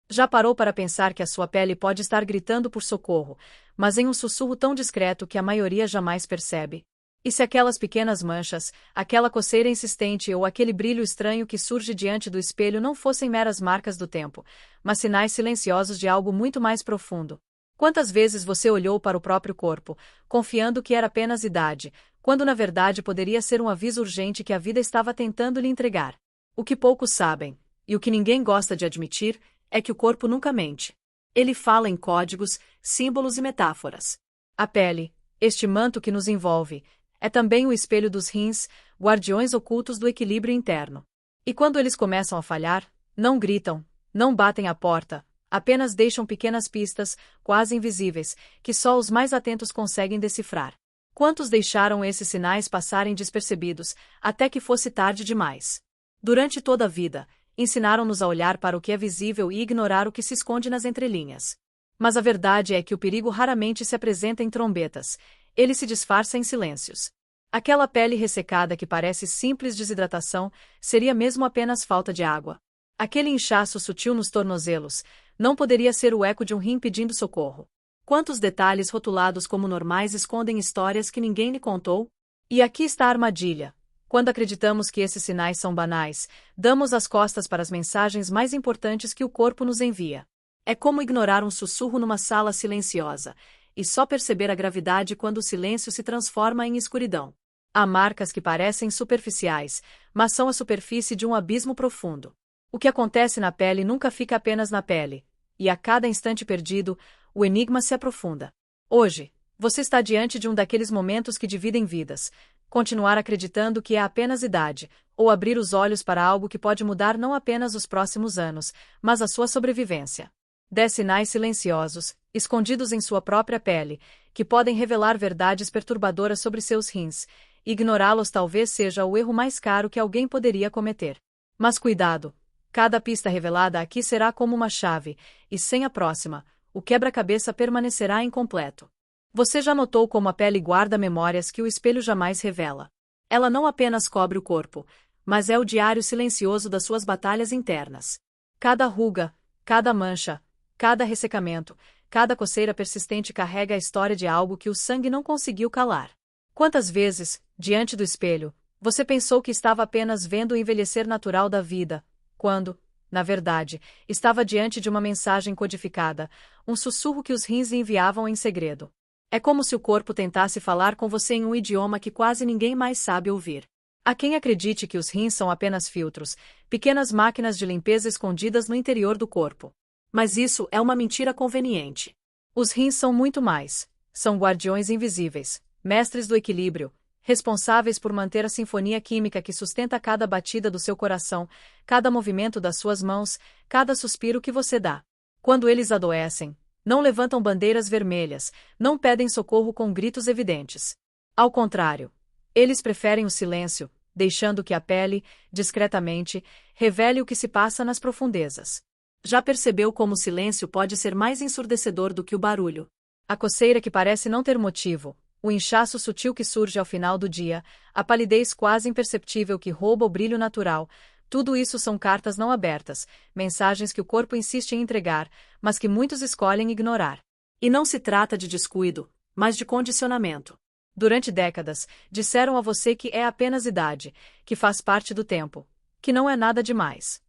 Já parou para pensar que a sua pele pode estar gritando por socorro, mas em um sussurro tão discreto que a maioria jamais percebe? E se aquelas pequenas manchas, aquela coceira insistente ou aquele brilho estranho que surge diante do espelho não fossem meras marcas do tempo, mas sinais silenciosos de algo muito mais profundo? Quantas vezes você olhou para o próprio corpo, confiando que era apenas idade, quando na verdade poderia ser um aviso urgente que a vida estava tentando lhe entregar? O que poucos sabem, e o que ninguém gosta de admitir, é que o corpo nunca mente. Ele fala em códigos, símbolos e metáforas. A pele, este manto que nos envolve, é também o espelho dos rins, guardiões ocultos do equilíbrio interno. E quando eles começam a falhar, não gritam, não batem a porta, apenas deixam pequenas pistas, quase invisíveis, que só os mais atentos conseguem decifrar. Quantos deixaram esses sinais passarem despercebidos, até que fosse tarde demais? Durante toda a vida, ensinaram-nos a olhar para o que é visível e ignorar o que se esconde nas entrelinhas. Mas a verdade é que o perigo raramente se apresenta em trombetas, ele se disfarça em silêncios. Aquela pele ressecada que parece simples desidratação, seria mesmo apenas falta de água. Aquele inchaço sutil nos tornozelos, não poderia ser o eco de um rim pedindo socorro. Quantos detalhes rotulados como normais escondem histórias que ninguém lhe contou? E aqui está a armadilha. Quando acreditamos que esses sinais são banais, damos as costas para as mensagens mais importantes que o corpo nos envia. É como ignorar um sussurro numa sala silenciosa, e só perceber a gravidade quando o silêncio se transforma em escuridão. Há marcas que parecem superficiais, mas são a superfície de um abismo profundo. O que acontece na pele nunca fica apenas na pele, e a cada instante perdido, o enigma se aprofunda. Hoje, você está diante de um daqueles momentos que dividem vidas. Continuar acreditando que é apenas idade, ou abrir os olhos para algo que pode mudar não apenas os próximos anos, mas a sua sobrevivência. 10 sinais silenciosos, escondidos em sua própria pele, que podem revelar verdades perturbadoras sobre seus rins. Ignorá-los talvez seja o erro mais caro que alguém poderia cometer. Mas cuidado! Cada pista revelada aqui será como uma chave, e sem a próxima, o quebra-cabeça permanecerá incompleto. Você já notou como a pele guarda memórias que o espelho jamais revela? Ela não apenas cobre o corpo, mas é o diário silencioso das suas batalhas internas. Cada ruga, cada mancha, cada ressecamento, cada coceira persistente carrega a história de algo que o sangue não conseguiu calar. Quantas vezes, diante do espelho, você pensou que estava apenas vendo o envelhecer natural da vida, quando, na verdade, estava diante de uma mensagem codificada, um sussurro que os rins lhe enviavam em segredo? É como se o corpo tentasse falar com você em um idioma que quase ninguém mais sabe ouvir. Há quem acredite que os rins são apenas filtros, pequenas máquinas de limpeza escondidas no interior do corpo. Mas isso é uma mentira conveniente. Os rins são muito mais. São guardiões invisíveis, mestres do equilíbrio, responsáveis por manter a sinfonia química que sustenta cada batida do seu coração, cada movimento das suas mãos, cada suspiro que você dá. Quando eles adoecem, não levantam bandeiras vermelhas, não pedem socorro com gritos evidentes. Ao contrário, eles preferem o silêncio, deixando que a pele, discretamente, revele o que se passa nas profundezas. Já percebeu como o silêncio pode ser mais ensurdecedor do que o barulho? A coceira que parece não ter motivo, o inchaço sutil que surge ao final do dia, a palidez quase imperceptível que rouba o brilho natural, tudo isso são cartas não abertas, mensagens que o corpo insiste em entregar, mas que muitos escolhem ignorar. E não se trata de descuido, mas de condicionamento. Durante décadas, disseram a você que é apenas idade, que faz parte do tempo, que não é nada demais.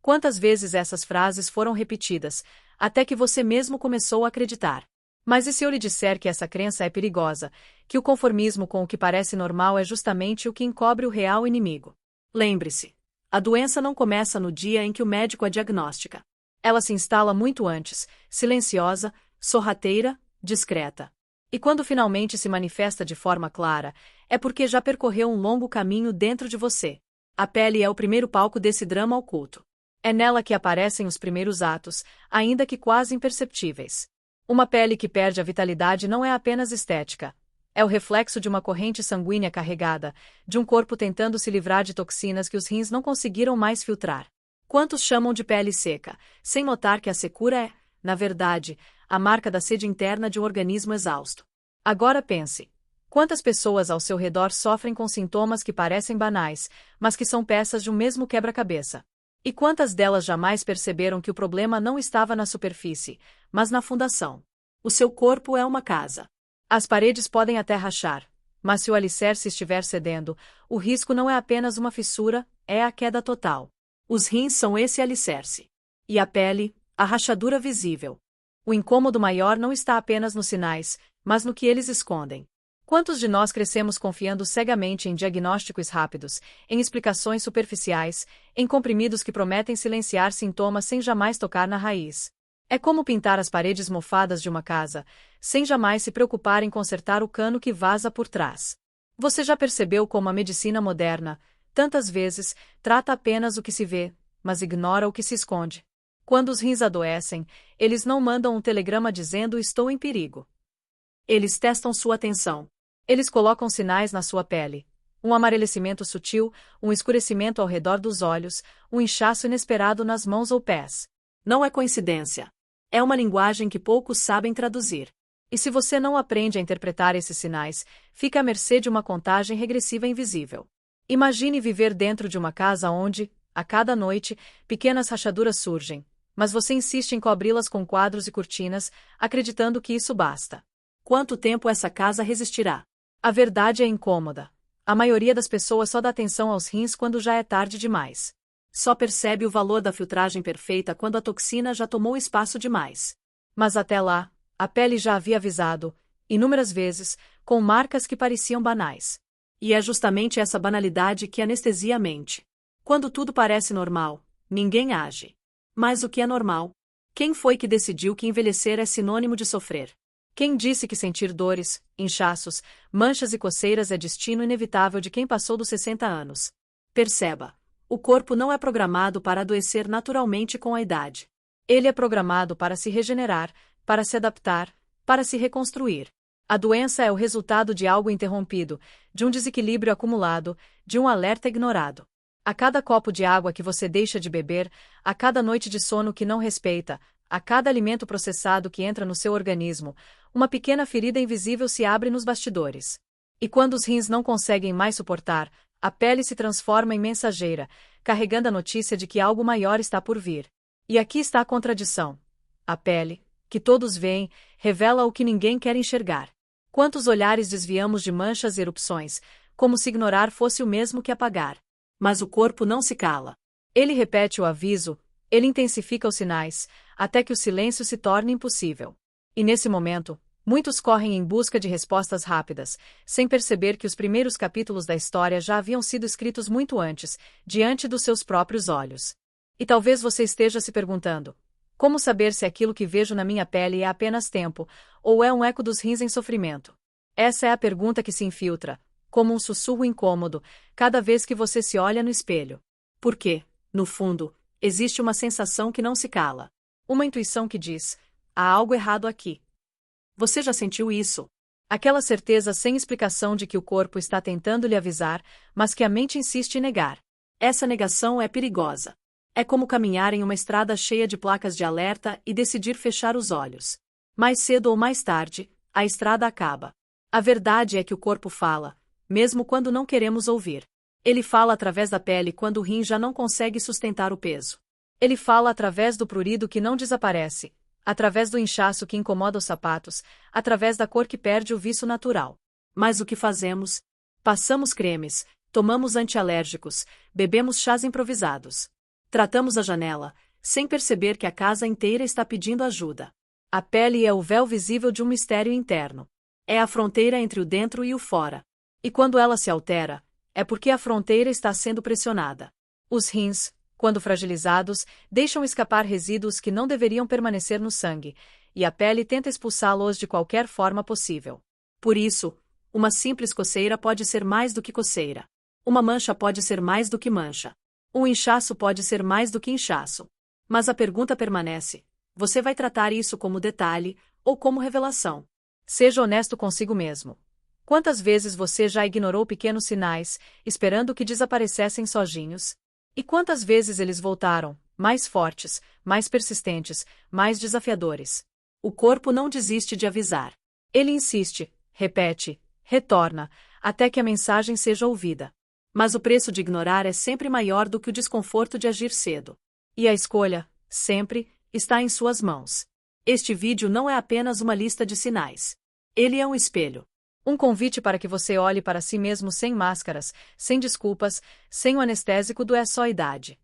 Quantas vezes essas frases foram repetidas, até que você mesmo começou a acreditar? Mas e se eu lhe disser que essa crença é perigosa, que o conformismo com o que parece normal é justamente o que encobre o real inimigo? Lembre-se. A doença não começa no dia em que o médico a diagnostica. Ela se instala muito antes, silenciosa, sorrateira, discreta. E quando finalmente se manifesta de forma clara, é porque já percorreu um longo caminho dentro de você. A pele é o primeiro palco desse drama oculto. É nela que aparecem os primeiros atos, ainda que quase imperceptíveis. Uma pele que perde a vitalidade não é apenas estética. É o reflexo de uma corrente sanguínea carregada, de um corpo tentando se livrar de toxinas que os rins não conseguiram mais filtrar. Quantos chamam de pele seca, sem notar que a secura é, na verdade, a marca da sede interna de um organismo exausto? Agora pense. Quantas pessoas ao seu redor sofrem com sintomas que parecem banais, mas que são peças de um mesmo quebra-cabeça? E quantas delas jamais perceberam que o problema não estava na superfície, mas na fundação? O seu corpo é uma casa. As paredes podem até rachar, mas se o alicerce estiver cedendo, o risco não é apenas uma fissura, é a queda total. Os rins são esse alicerce. E a pele, a rachadura visível. O incômodo maior não está apenas nos sinais, mas no que eles escondem. Quantos de nós crescemos confiando cegamente em diagnósticos rápidos, em explicações superficiais, em comprimidos que prometem silenciar sintomas sem jamais tocar na raiz? É como pintar as paredes mofadas de uma casa, sem jamais se preocupar em consertar o cano que vaza por trás. Você já percebeu como a medicina moderna, tantas vezes, trata apenas o que se vê, mas ignora o que se esconde? Quando os rins adoecem, eles não mandam um telegrama dizendo estou em perigo. Eles testam sua atenção. Eles colocam sinais na sua pele. Um amarelecimento sutil, um escurecimento ao redor dos olhos, um inchaço inesperado nas mãos ou pés. Não é coincidência. É uma linguagem que poucos sabem traduzir. E se você não aprende a interpretar esses sinais, fica à mercê de uma contagem regressiva invisível. Imagine viver dentro de uma casa onde, a cada noite, pequenas rachaduras surgem, mas você insiste em cobri-las com quadros e cortinas, acreditando que isso basta. Quanto tempo essa casa resistirá? A verdade é incômoda. A maioria das pessoas só dá atenção aos rins quando já é tarde demais. Só percebe o valor da filtragem perfeita quando a toxina já tomou espaço demais. Mas até lá, a pele já havia avisado, inúmeras vezes, com marcas que pareciam banais. E é justamente essa banalidade que anestesia a mente. Quando tudo parece normal, ninguém age. Mas o que é normal? Quem foi que decidiu que envelhecer é sinônimo de sofrer? Quem disse que sentir dores, inchaços, manchas e coceiras é destino inevitável de quem passou dos 60 anos? Perceba. O corpo não é programado para adoecer naturalmente com a idade. Ele é programado para se regenerar, para se adaptar, para se reconstruir. A doença é o resultado de algo interrompido, de um desequilíbrio acumulado, de um alerta ignorado. A cada copo de água que você deixa de beber, a cada noite de sono que não respeita, a cada alimento processado que entra no seu organismo, uma pequena ferida invisível se abre nos bastidores. E quando os rins não conseguem mais suportar, a pele se transforma em mensageira, carregando a notícia de que algo maior está por vir. E aqui está a contradição. A pele, que todos veem, revela o que ninguém quer enxergar. Quantos olhares desviamos de manchas e erupções, como se ignorar fosse o mesmo que apagar. Mas o corpo não se cala. Ele repete o aviso, ele intensifica os sinais, até que o silêncio se torne impossível. E nesse momento, muitos correm em busca de respostas rápidas, sem perceber que os primeiros capítulos da história já haviam sido escritos muito antes, diante dos seus próprios olhos. E talvez você esteja se perguntando: como saber se aquilo que vejo na minha pele é apenas tempo, ou é um eco dos rins em sofrimento? Essa é a pergunta que se infiltra, como um sussurro incômodo, cada vez que você se olha no espelho. Porque, no fundo, existe uma sensação que não se cala. Uma intuição que diz: há algo errado aqui. Você já sentiu isso? Aquela certeza sem explicação de que o corpo está tentando lhe avisar, mas que a mente insiste em negar. Essa negação é perigosa. É como caminhar em uma estrada cheia de placas de alerta e decidir fechar os olhos. Mais cedo ou mais tarde, a estrada acaba. A verdade é que o corpo fala, mesmo quando não queremos ouvir. Ele fala através da pele quando o rim já não consegue sustentar o peso. Ele fala através do prurido que não desaparece, através do inchaço que incomoda os sapatos, através da cor que perde o viço natural. Mas o que fazemos? Passamos cremes, tomamos antialérgicos, bebemos chás improvisados. Tratamos a janela, sem perceber que a casa inteira está pedindo ajuda. A pele é o véu visível de um mistério interno. É a fronteira entre o dentro e o fora. E quando ela se altera, é porque a fronteira está sendo pressionada. Os rins, quando fragilizados, deixam escapar resíduos que não deveriam permanecer no sangue, e a pele tenta expulsá-los de qualquer forma possível. Por isso, uma simples coceira pode ser mais do que coceira. Uma mancha pode ser mais do que mancha. Um inchaço pode ser mais do que inchaço. Mas a pergunta permanece: você vai tratar isso como detalhe, ou como revelação? Seja honesto consigo mesmo. Quantas vezes você já ignorou pequenos sinais, esperando que desaparecessem sozinhos? E quantas vezes eles voltaram, mais fortes, mais persistentes, mais desafiadores? O corpo não desiste de avisar. Ele insiste, repete, retorna, até que a mensagem seja ouvida. Mas o preço de ignorar é sempre maior do que o desconforto de agir cedo. E a escolha, sempre, está em suas mãos. Este vídeo não é apenas uma lista de sinais. Ele é um espelho. Um convite para que você olhe para si mesmo sem máscaras, sem desculpas, sem o anestésico do é só idade.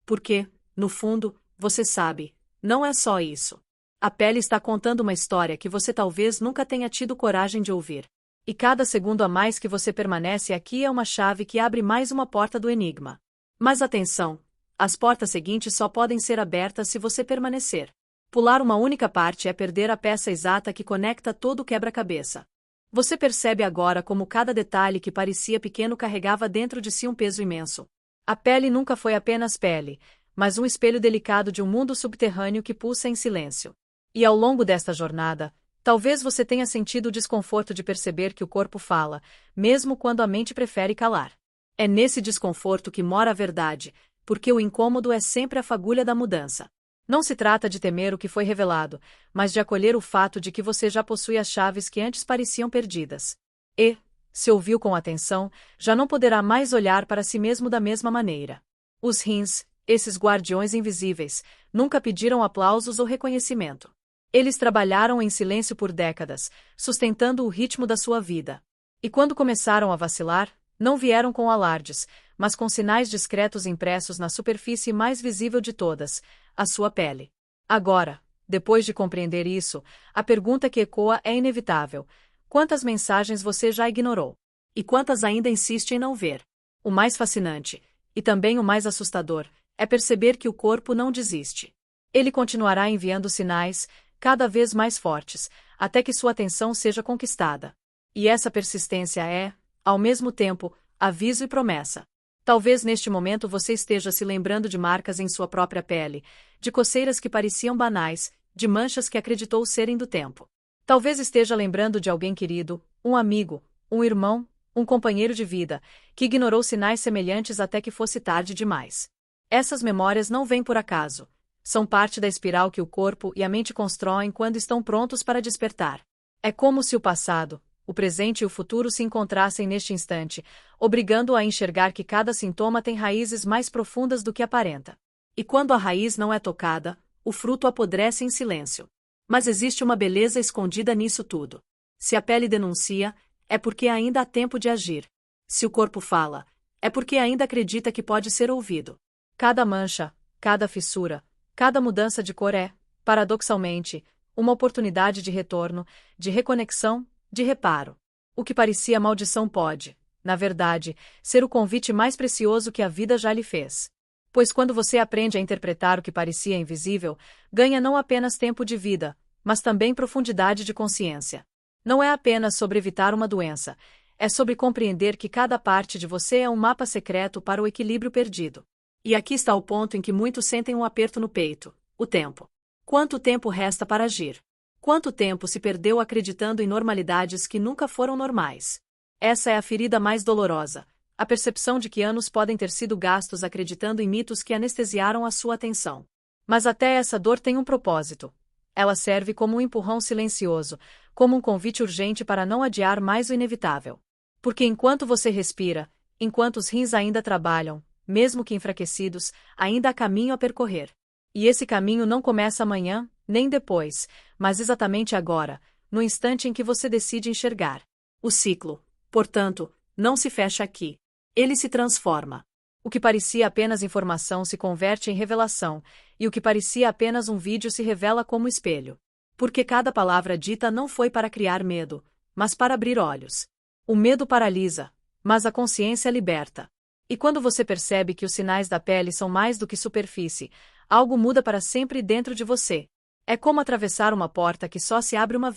Porque, no fundo, você sabe, não é só isso. A pele está contando uma história que você talvez nunca tenha tido coragem de ouvir. E cada segundo a mais que você permanece aqui é uma chave que abre mais uma porta do enigma. Mas atenção! As portas seguintes só podem ser abertas se você permanecer. Pular uma única parte é perder a peça exata que conecta todo o quebra-cabeça. Você percebe agora como cada detalhe que parecia pequeno carregava dentro de si um peso imenso. A pele nunca foi apenas pele, mas um espelho delicado de um mundo subterrâneo que pulsa em silêncio. E ao longo desta jornada, talvez você tenha sentido o desconforto de perceber que o corpo fala, mesmo quando a mente prefere calar. É nesse desconforto que mora a verdade, porque o incômodo é sempre a fagulha da mudança. Não se trata de temer o que foi revelado, mas de acolher o fato de que você já possui as chaves que antes pareciam perdidas. E, se ouviu com atenção, já não poderá mais olhar para si mesmo da mesma maneira. Os rins, esses guardiões invisíveis, nunca pediram aplausos ou reconhecimento. Eles trabalharam em silêncio por décadas, sustentando o ritmo da sua vida. E quando começaram a vacilar, não vieram com alardes, mas com sinais discretos impressos na superfície mais visível de todas, a sua pele. Agora, depois de compreender isso, a pergunta que ecoa é inevitável: quantas mensagens você já ignorou? E quantas ainda insiste em não ver? O mais fascinante, e também o mais assustador, é perceber que o corpo não desiste. Ele continuará enviando sinais, cada vez mais fortes, até que sua atenção seja conquistada. E essa persistência é, ao mesmo tempo, aviso e promessa. Talvez neste momento você esteja se lembrando de marcas em sua própria pele, de coceiras que pareciam banais, de manchas que acreditou serem do tempo. Talvez esteja lembrando de alguém querido, um amigo, um irmão, um companheiro de vida, que ignorou sinais semelhantes até que fosse tarde demais. Essas memórias não vêm por acaso. São parte da espiral que o corpo e a mente constroem quando estão prontos para despertar. É como se o passado, o presente e o futuro se encontrassem neste instante, obrigando-o a enxergar que cada sintoma tem raízes mais profundas do que aparenta. E quando a raiz não é tocada, o fruto apodrece em silêncio. Mas existe uma beleza escondida nisso tudo. Se a pele denuncia, é porque ainda há tempo de agir. Se o corpo fala, é porque ainda acredita que pode ser ouvido. Cada mancha, cada fissura, cada mudança de cor é, paradoxalmente, uma oportunidade de retorno, de reconexão, de reparo. O que parecia maldição pode, na verdade, ser o convite mais precioso que a vida já lhe fez. Pois quando você aprende a interpretar o que parecia invisível, ganha não apenas tempo de vida, mas também profundidade de consciência. Não é apenas sobre evitar uma doença, é sobre compreender que cada parte de você é um mapa secreto para o equilíbrio perdido. E aqui está o ponto em que muitos sentem um aperto no peito: o tempo. Quanto tempo resta para agir? Quanto tempo se perdeu acreditando em normalidades que nunca foram normais? Essa é a ferida mais dolorosa, a percepção de que anos podem ter sido gastos acreditando em mitos que anestesiaram a sua atenção. Mas até essa dor tem um propósito. Ela serve como um empurrão silencioso, como um convite urgente para não adiar mais o inevitável. Porque enquanto você respira, enquanto os rins ainda trabalham, mesmo que enfraquecidos, ainda há caminho a percorrer. E esse caminho não começa amanhã, nem depois, mas exatamente agora, no instante em que você decide enxergar. O ciclo, portanto, não se fecha aqui. Ele se transforma. O que parecia apenas informação se converte em revelação, e o que parecia apenas um vídeo se revela como espelho. Porque cada palavra dita não foi para criar medo, mas para abrir olhos. O medo paralisa, mas a consciência liberta. E quando você percebe que os sinais da pele são mais do que superfície, algo muda para sempre dentro de você. É como atravessar uma porta que só se abre uma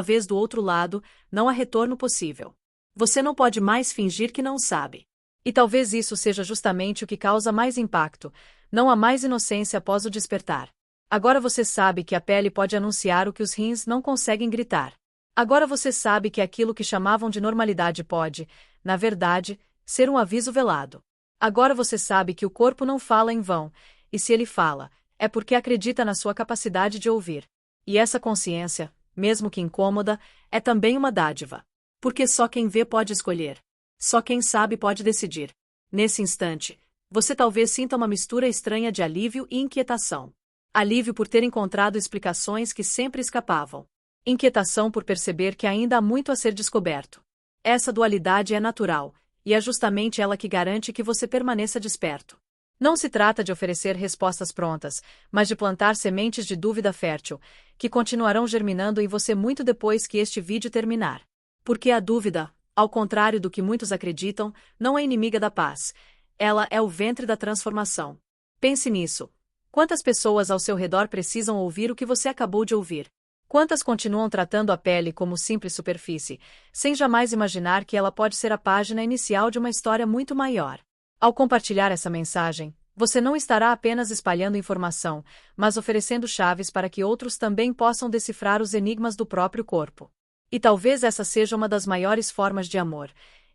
vez do outro lado, não há retorno possível. Você não pode mais fingir que não sabe. E talvez isso seja justamente o que causa mais impacto, não há mais inocência após o despertar. Agora você sabe que a pele pode anunciar o que os rins não conseguem gritar. Agora você sabe que aquilo que chamavam de normalidade pode, na verdade, ser um aviso velado. Agora você sabe que o corpo não fala em vão, e se ele fala, é porque acredita na sua capacidade de ouvir. E essa consciência, mesmo que incômoda, é também uma dádiva. Porque só quem vê pode escolher. Só quem sabe pode decidir. Nesse instante, você talvez sinta uma mistura estranha de alívio e inquietação. Alívio por ter encontrado explicações que sempre escapavam. Inquietação por perceber que ainda há muito a ser descoberto. Essa dualidade é natural, e é justamente ela que garante que você permaneça desperto. Não se trata de oferecer respostas prontas, mas de plantar sementes de dúvida fértil, que continuarão germinando em você muito depois que este vídeo terminar. Porque a dúvida, ao contrário do que muitos acreditam, não é inimiga da paz. Ela é o ventre da transformação. Pense nisso. Quantas pessoas ao seu redor precisam ouvir o que você acabou de ouvir? Quantas continuam tratando a pele como simples superfície, sem jamais imaginar que ela pode ser a página inicial de uma história muito maior? Ao compartilhar essa mensagem, você não estará apenas espalhando informação, mas oferecendo chaves para que outros também possam decifrar os enigmas do próprio corpo. E talvez essa seja uma das maiores formas de amor: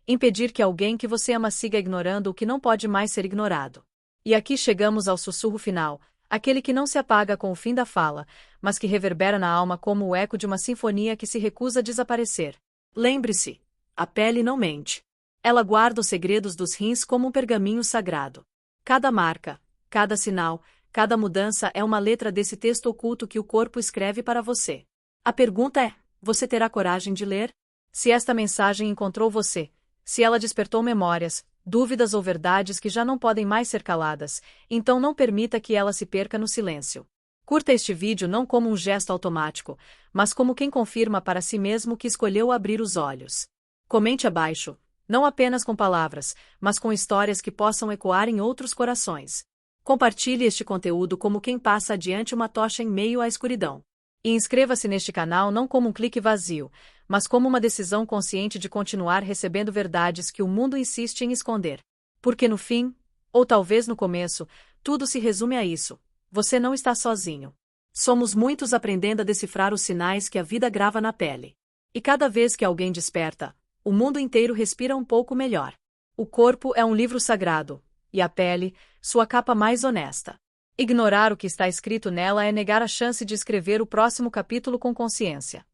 impedir que alguém que você ama siga ignorando o que não pode mais ser ignorado. E aqui chegamos ao sussurro final, aquele que não se apaga com o fim da fala, mas que reverbera na alma como o eco de uma sinfonia que se recusa a desaparecer. Lembre-se, a pele não mente. Ela guarda os segredos dos rins como um pergaminho sagrado. Cada marca, cada sinal, cada mudança é uma letra desse texto oculto que o corpo escreve para você. A pergunta é: você terá coragem de ler? Se esta mensagem encontrou você, se ela despertou memórias, dúvidas ou verdades que já não podem mais ser caladas, então não permita que ela se perca no silêncio. Curta este vídeo não como um gesto automático, mas como quem confirma para si mesmo que escolheu abrir os olhos. Comente abaixo, não apenas com palavras, mas com histórias que possam ecoar em outros corações. Compartilhe este conteúdo como quem passa adiante uma tocha em meio à escuridão. E inscreva-se neste canal não como um clique vazio, mas como uma decisão consciente de continuar recebendo verdades que o mundo insiste em esconder. Porque no fim, ou talvez no começo, tudo se resume a isso: você não está sozinho. Somos muitos aprendendo a decifrar os sinais que a vida grava na pele. E cada vez que alguém desperta, o mundo inteiro respira um pouco melhor. O corpo é um livro sagrado, e a pele, sua capa mais honesta. Ignorar o que está escrito nela é negar a chance de escrever o próximo capítulo com consciência.